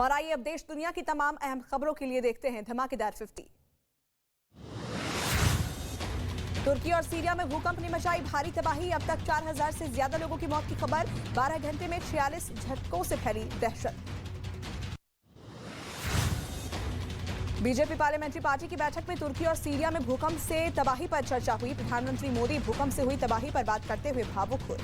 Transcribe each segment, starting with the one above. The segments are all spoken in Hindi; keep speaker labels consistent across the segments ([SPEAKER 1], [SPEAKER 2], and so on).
[SPEAKER 1] और आइए अब देश दुनिया की तमाम अहम खबरों के लिए देखते हैं धमाकेदार 50। तुर्की और सीरिया में भूकंप ने मचाई भारी तबाही। अब तक 4000 से ज्यादा लोगों की मौत की खबर। 12 घंटे में 46 झटकों से फैली दहशत। बीजेपी पार्लियामेंट्री पार्टी की बैठक में तुर्की और सीरिया में भूकंप से तबाही पर चर्चा हुई। प्रधानमंत्री मोदी भूकंप से हुई तबाही पर बात करते हुए भावुक हुए।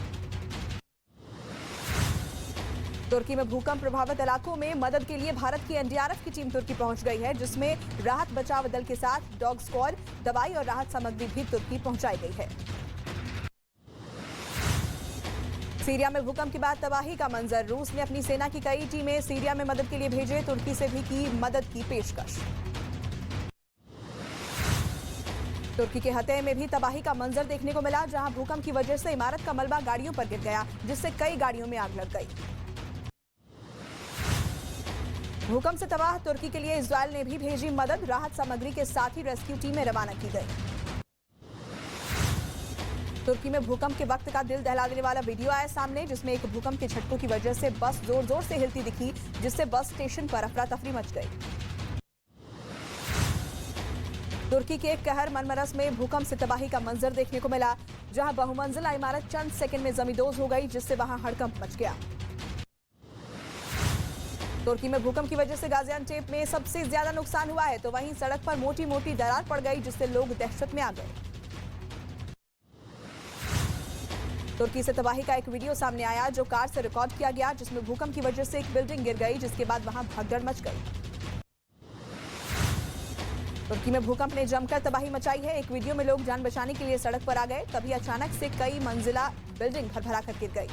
[SPEAKER 1] तुर्की में भूकंप प्रभावित इलाकों में मदद के लिए भारत की एनडीआरएफ की टीम तुर्की पहुंच गई है, जिसमें राहत बचाव दल के साथ डॉग स्क्वाड, दवाई और राहत सामग्री भी तुर्की पहुंचाई गई है। सीरिया में भूकंप के बाद तबाही का मंजर। रूस ने अपनी सेना की कई टीमें सीरिया में मदद के लिए भेजे। तुर्की से भी की मदद की पेशकश। तुर्की के हते में भी तबाही का मंजर देखने को मिला, जहां भूकंप की वजह से इमारत का मलबा गाड़ियों पर गिर गया, जिससे कई गाड़ियों में आग लग गई। भूकंप से तबाह तुर्की के लिए इजरायल ने भी भेजी मदद। राहत सामग्री के साथ ही रेस्क्यू टीमें रवाना की गई। तुर्की में भूकंप के वक्त का दिल दहला देने वाला वीडियो आया सामने, जिसमें एक भूकंप के झटकों की वजह से बस जोर जोर से हिलती दिखी, जिससे बस स्टेशन पर अफरा तफरी मच गई। तुर्की के कहर मनमरस में भूकंप से तबाही का मंजर देखने को मिला, जहां बहुमंजिला इमारत चंद सेकंड में जमींदोज हो गई, जिससे वहां हड़कंप मच गया। तुर्की में भूकंप की वजह से गाजियान्टेप में सबसे ज्यादा नुकसान हुआ है, तो वहीं सड़क पर मोटी मोटी दरार पड़ गई, जिससे लोग दहशत में आ गए। तुर्की से तबाही का एक वीडियो सामने आया, जो कार से रिकॉर्ड किया गया, जिसमें भूकंप की वजह से एक बिल्डिंग गिर गई, जिसके बाद वहां भगदड़ मच गई। तुर्की में भूकंप ने जमकर तबाही मचाई है। एक वीडियो में लोग जान बचाने के लिए सड़क पर आ गए, तभी अचानक से कई मंजिला बिल्डिंग भरभरा कर गिर गई।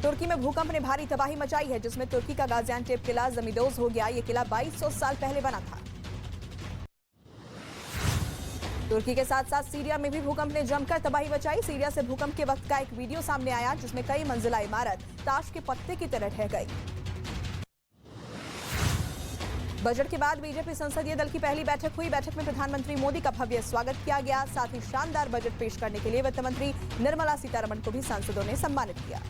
[SPEAKER 1] तुर्की में भूकंप ने भारी तबाही मचाई है, जिसमें तुर्की का गाजियान्टेप किला जमींदोज हो गया। यह किला 2200 साल पहले बना था। तुर्की के साथ साथ सीरिया में भी भूकंप ने जमकर तबाही मचाई। सीरिया से भूकंप के वक्त का एक वीडियो सामने आया, जिसमें कई मंजिला इमारत ताश के पत्ते की तरह ढह गई। बजट के बाद बीजेपी संसदीय दल की पहली बैठक हुई। बैठक में प्रधानमंत्री मोदी का भव्य स्वागत किया गया। साथ ही शानदार बजट पेश करने के लिए वित्त मंत्री निर्मला सीतारमण को भी सांसदों ने सम्मानित किया।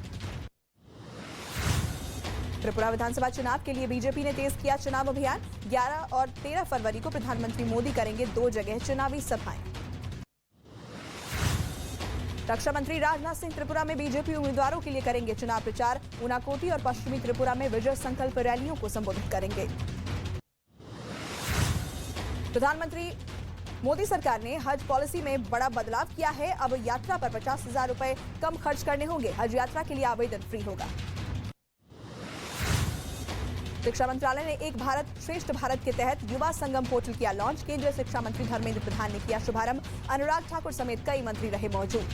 [SPEAKER 1] त्रिपुरा विधानसभा चुनाव के लिए बीजेपी ने तेज किया चुनाव अभियान। 11 और 13 फरवरी को प्रधानमंत्री मोदी करेंगे 2 जगह चुनावी सभाएं। रक्षा मंत्री राजनाथ सिंह त्रिपुरा में बीजेपी उम्मीदवारों के लिए करेंगे चुनाव प्रचार। ऊनाकोटी और पश्चिमी त्रिपुरा में विजय संकल्प रैलियों को संबोधित करेंगे। प्रधानमंत्री मोदी सरकार ने हज पॉलिसी में बड़ा बदलाव किया है। अब यात्रा पर 50,000 रुपए कम खर्च करने होंगे। हज यात्रा के लिए आवेदन फ्री होगा। शिक्षा मंत्रालय ने एक भारत श्रेष्ठ भारत के तहत युवा संगम पोर्टल किया लॉन्च। केंद्रीय शिक्षा मंत्री धर्मेंद्र प्रधान ने किया शुभारंभ। अनुराग ठाकुर समेत कई मंत्री रहे मौजूद।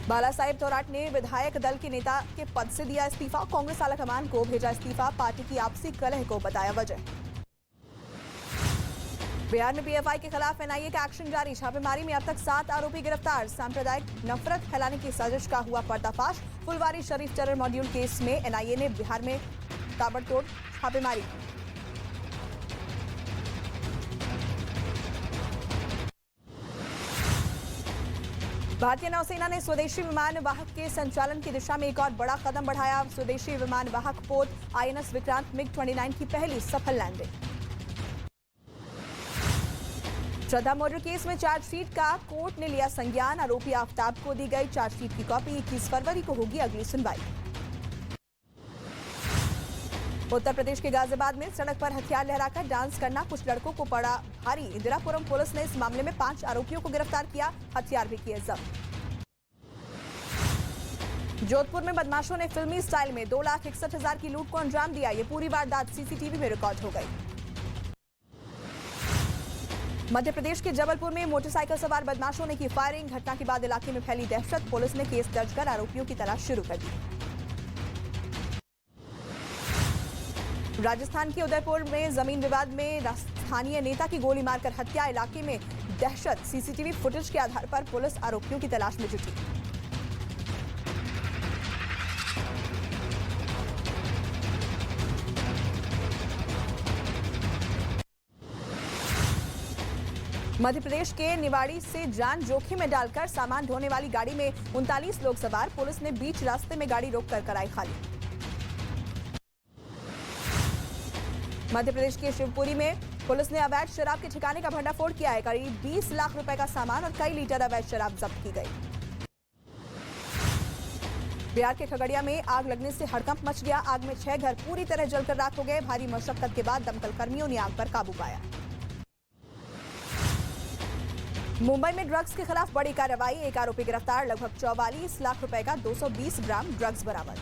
[SPEAKER 1] बालासाहेब थोराट ने विधायक दल के नेता के पद से दिया इस्तीफा। कांग्रेस आलाकमान को भेजा इस्तीफा। पार्टी की आपसी कलह को बताया वजह। बिहार में पीएफआई के खिलाफ एनआईए का एक्शन जारी। छापेमारी में अब तक 7 आरोपी गिरफ्तार। सांप्रदायिक नफरत फैलाने की साजिश का हुआ पर्दाफाश। Phulwari Sharif terror module case में एनआईए ने बिहार में ताबड़तोड़ छापेमारी की। भारतीय नौसेना ने स्वदेशी विमान वाहक के संचालन की दिशा में एक और बड़ा कदम बढ़ाया। स्वदेशी विमान वाहक पोत आईएनएस विक्रांत मिग-29 की पहली सफल लैंडिंग। श्रद्धा मर्डर केस में चार्जशीट का कोर्ट ने लिया संज्ञान। आरोपी आफ्ताब को दी गई चार्जशीट की कॉपी। 21 फरवरी को होगी अगली सुनवाई। उत्तर प्रदेश के गाजियाबाद में सड़क पर हथियार लहराकर डांस करना कुछ लड़कों को पड़ा भारी। इंदिरापुरम पुलिस ने इस मामले में 5 आरोपियों को गिरफ्तार किया। हथियार भी किए जब्त। जोधपुर में बदमाशों ने फिल्मी स्टाइल में 2,61,000 की लूट को अंजाम दिया। ये पूरी वारदात सीसीटीवी में रिकॉर्ड हो गई। मध्य प्रदेश के जबलपुर में मोटरसाइकिल सवार बदमाशों ने की फायरिंग। घटना के बाद इलाके में फैली दहशत। पुलिस ने केस दर्ज कर आरोपियों की तलाश शुरू कर दी। राजस्थान के उदयपुर में जमीन विवाद में स्थानीय नेता की गोली मारकर हत्या। इलाके में दहशत। सीसीटीवी फुटेज के आधार पर पुलिस आरोपियों की तलाश में जुटी। मध्य प्रदेश के निवाड़ी से जान जोखिम में डालकर सामान ढोने वाली गाड़ी में 39 लोग सवार, पुलिस ने बीच रास्ते में गाड़ी रोककर कराई खाली। मध्य प्रदेश के शिवपुरी में पुलिस ने अवैध शराब के ठिकाने का भंडाफोड़ किया है। करीब 20 लाख रुपए का सामान और कई लीटर अवैध शराब जब्त की गई। बिहार के खगड़िया में आग लगने से हड़कंप मच गया। आग में 6 घर पूरी तरह जलकर राख हो गए। भारी मशक्कत के बाद दमकल कर्मियों ने आग पर काबू पाया। मुंबई में ड्रग्स के खिलाफ बड़ी कार्रवाई, एक आरोपी गिरफ्तार, लगभग 44 लाख रुपए का 220 ग्राम ड्रग्स बरामद।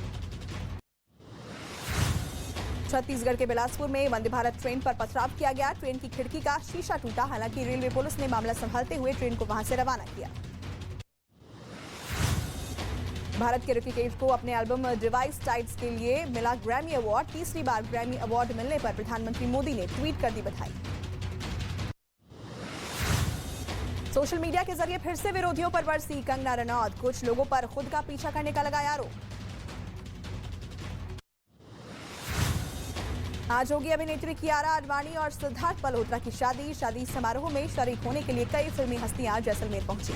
[SPEAKER 1] छत्तीसगढ़ के बिलासपुर में वंदे भारत ट्रेन पर पथराव किया गया। ट्रेन की खिड़की का शीशा टूटा। हालांकि रेलवे पुलिस ने मामला संभालते हुए ट्रेन को वहां से रवाना किया। भारत के रिकी केज को अपने एल्बम डिवाइस टाइट्स के लिए मिला ग्रैमी अवार्ड। तीसरी बार ग्रैमी अवार्ड मिलने पर प्रधानमंत्री मोदी ने ट्वीट कर दी बधाई। सोशल मीडिया के जरिए फिर से विरोधियों पर बरसी कंगना रनौत। कुछ लोगों पर खुद का पीछा करने का लगाया आरोप। आज होगी अभिनेत्री कियारा आडवाणी और सिद्धार्थ मल्होत्रा की शादी। शादी समारोह में शरीक होने के लिए कई फिल्मी हस्तियां जैसलमेर पहुंची।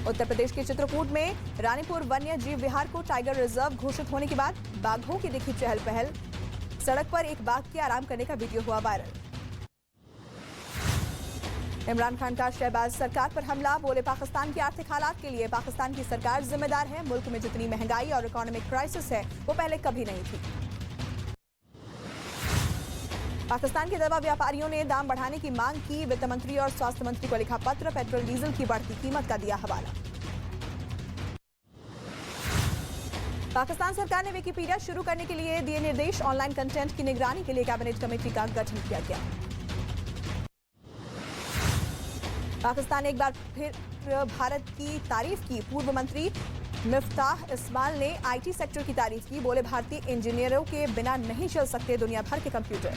[SPEAKER 1] उत्तर प्रदेश के चित्रकूट में रानीपुर वन्य जीव विहार को टाइगर रिजर्व घोषित होने के बाद बाघों की दिखी चहल पहल। सड़क पर एक बाघ के आराम करने का वीडियो हुआ वायरल। इमरान खान का शहबाज सरकार पर हमला, बोले पाकिस्तान के आर्थिक हालात के लिए पाकिस्तान की सरकार जिम्मेदार है। मुल्क में जितनी महंगाई और इकोनॉमिक क्राइसिस है वो पहले कभी नहीं थी। पाकिस्तान के दवा व्यापारियों ने दाम बढ़ाने की मांग की। वित्त मंत्री और स्वास्थ्य मंत्री को लिखा पत्र, पेट्रोल डीजल की बढ़ती कीमत का दिया हवाला। पाकिस्तान सरकार ने विकिपीडिया शुरू करने के लिए दिए निर्देश। ऑनलाइन कंटेंट की निगरानी के लिए कैबिनेट कमेटी का गठन किया गया। पाकिस्तान ने एक बार फिर भारत की तारीफ की। पूर्व मंत्री मिफ्ताह इस्माइल ने आईटी सेक्टर की तारीफ की। बोले भारतीय इंजीनियरों के बिना नहीं चल सकते दुनिया भर के कंप्यूटर।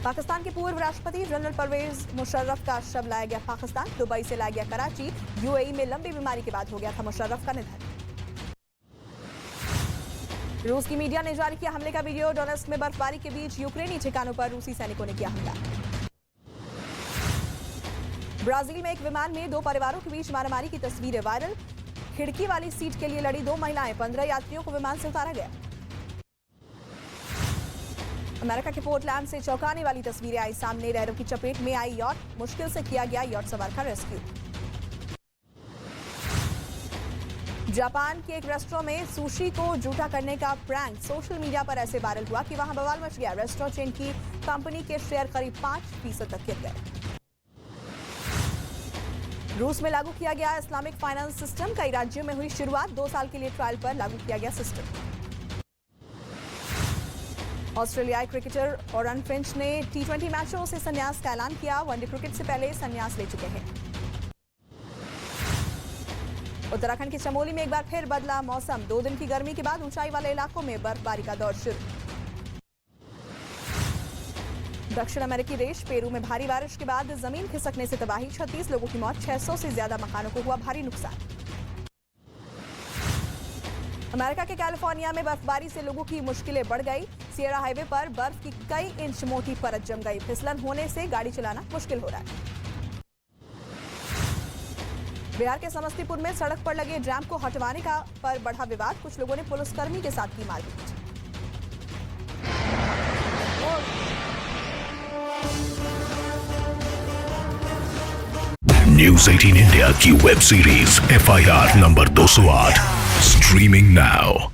[SPEAKER 1] पाकिस्तान के पूर्व राष्ट्रपति जनरल परवेज मुशर्रफ का शव लाया गया पाकिस्तान। दुबई से लाया गया कराची। यूएई में लंबी बीमारी के बाद हो गया था मुशर्रफ का निधन। रूस की मीडिया ने जारी किया हमले का वीडियो। डोनेट्स्क में बर्फबारी के बीच यूक्रेनी ठिकानों पर रूसी सैनिकों ने किया हमला। ब्राजील में एक विमान में 2 परिवारों के बीच मारामारी की तस्वीरें वायरल। खिड़की वाली सीट के लिए लड़ी 2 महिलाएं। 15 यात्रियों को विमान से उतारा गया। अमेरिका के पोर्टलैंड से चौंकाने वाली तस्वीरें आई सामने। लहरों की चपेट में आई यॉट, मुश्किल से किया गया यॉट सवार का रेस्क्यू। जापान के एक रेस्टोरेंट में सुशी को जूठा करने का प्रैंक सोशल मीडिया पर ऐसे वायरल हुआ कि वहां बवाल मच गया। रेस्टोरेंट चेन की कंपनी के शेयर करीब 5% तक गिर गए। रूस में लागू किया गया इस्लामिक फाइनेंस सिस्टम। कई राज्यों में हुई शुरुआत। 2 साल के लिए ट्रायल पर लागू किया गया सिस्टम। ऑस्ट्रेलियाई क्रिकेटर ओरन फिंच ने T20 मैचों से संन्यास का ऐलान किया। वनडे क्रिकेट से पहले संन्यास ले चुके हैं। उत्तराखंड के चमोली में एक बार फिर बदला मौसम। 2 दिन की गर्मी के बाद ऊंचाई वाले इलाकों में बर्फबारी का दौर शुरू। दक्षिण अमेरिकी देश पेरू में भारी बारिश के बाद जमीन खिसकने से तबाही। 36 लोगों की मौत। 600 से ज्यादा मकानों को हुआ भारी नुकसान। अमेरिका के कैलिफोर्निया में बर्फबारी से लोगों की मुश्किलें बढ़ गई। सियरा हाईवे पर बर्फ की कई इंच मोटी परत जम गई। फिसलन होने से गाड़ी चलाना मुश्किल हो रहा है। बिहार के समस्तीपुर में सड़क पर लगे ड्रैम को हटवाने का पर बढ़ा विवाद। कुछ लोगों ने पुलिसकर्मी के साथ की मारपीट।
[SPEAKER 2] न्यूज़ 18 इंडिया की web series FIR number 208 streaming now.